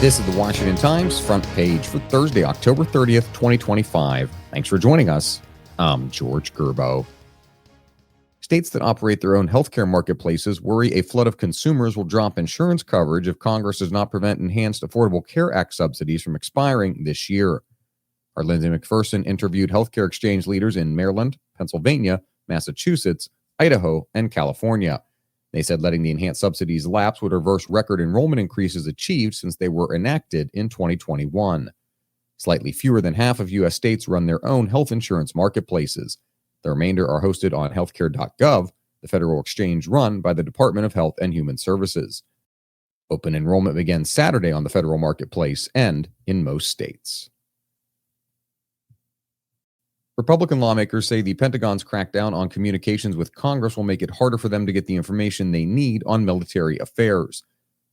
This is the Washington Times front page for Thursday, October 30th, 2025. Thanks for joining us. I'm George Gerbo. States that operate their own healthcare marketplaces worry a flood of consumers will drop insurance coverage if Congress does not prevent enhanced Affordable Care Act subsidies from expiring this year. Our Lindsay McPherson interviewed healthcare exchange leaders in Maryland, Pennsylvania, Massachusetts, Idaho, and California. They said letting the enhanced subsidies lapse would reverse record enrollment increases achieved since they were enacted in 2021. Slightly fewer than half of U.S. states run their own health insurance marketplaces. The remainder are hosted on healthcare.gov, the federal exchange run by the Department of Health and Human Services. Open enrollment begins Saturday on the federal marketplace and in most states. Republican lawmakers say the Pentagon's crackdown on communications with Congress will make it harder for them to get the information they need on military affairs.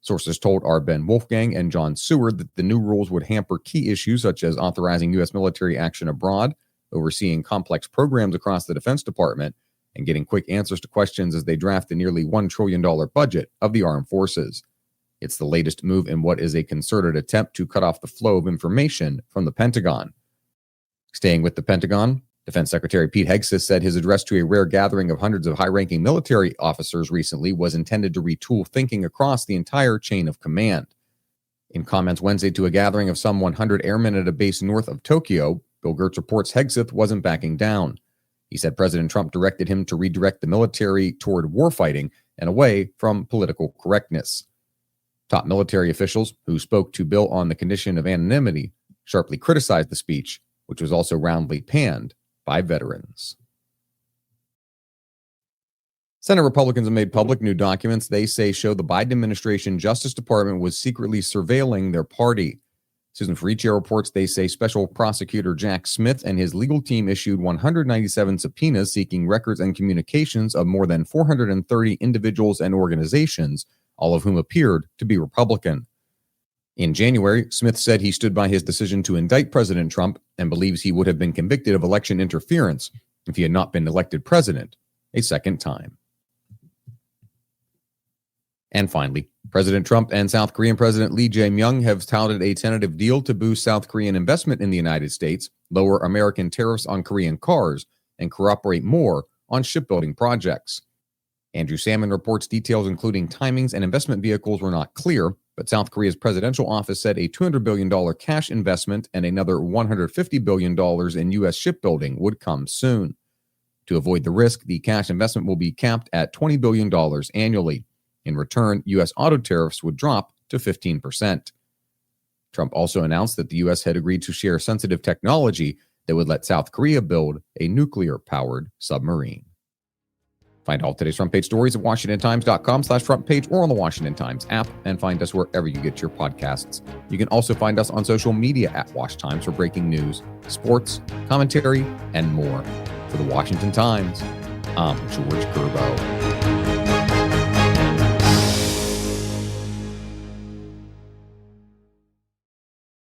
Sources told our Ben Wolfgang and John Seward that the new rules would hamper key issues such as authorizing U.S. military action abroad, overseeing complex programs across the Defense Department, and getting quick answers to questions as they draft the nearly $1 trillion budget of the armed forces. It's the latest move in what is a concerted attempt to cut off the flow of information from the Pentagon. Staying with the Pentagon, Defense Secretary Pete Hegseth said his address to a rare gathering of hundreds of high-ranking military officers recently was intended to retool thinking across the entire chain of command. In comments Wednesday to a gathering of some 100 airmen at a base north of Tokyo, Bill Gertz reports Hegseth wasn't backing down. He said President Trump directed him to redirect the military toward warfighting and away from political correctness. Top military officials who spoke to Bill on the condition of anonymity sharply criticized the speech, which was also roundly panned by veterans. Senate Republicans have made public new documents they say show the Biden administration Justice Department was secretly surveilling their party. Susan Ferricchio reports they say Special Prosecutor Jack Smith and his legal team issued 197 subpoenas seeking records and communications of more than 430 individuals and organizations, all of whom appeared to be Republican. In January, Smith said he stood by his decision to indict President Trump and believes he would have been convicted of election interference if he had not been elected president a second time. And finally, President Trump and South Korean President Lee Jae-myung have touted a tentative deal to boost South Korean investment in the United States, lower American tariffs on Korean cars, and cooperate more on shipbuilding projects. Andrew Salmon reports details including timings and investment vehicles were not clear, but South Korea's presidential office said a $200 billion cash investment and another $150 billion in U.S. shipbuilding would come soon. To avoid the risk, the cash investment will be capped at $20 billion annually. In return, U.S. auto tariffs would drop to 15%. Trump also announced that the U.S. had agreed to share sensitive technology that would let South Korea build a nuclear-powered submarine. Find all today's front page stories at WashingtonTimes.com/front page or on the Washington Times app, and find us wherever you get your podcasts. You can also find us on social media at Wash Times for breaking news, sports, commentary, and more. For the Washington Times, I'm George Gerbo.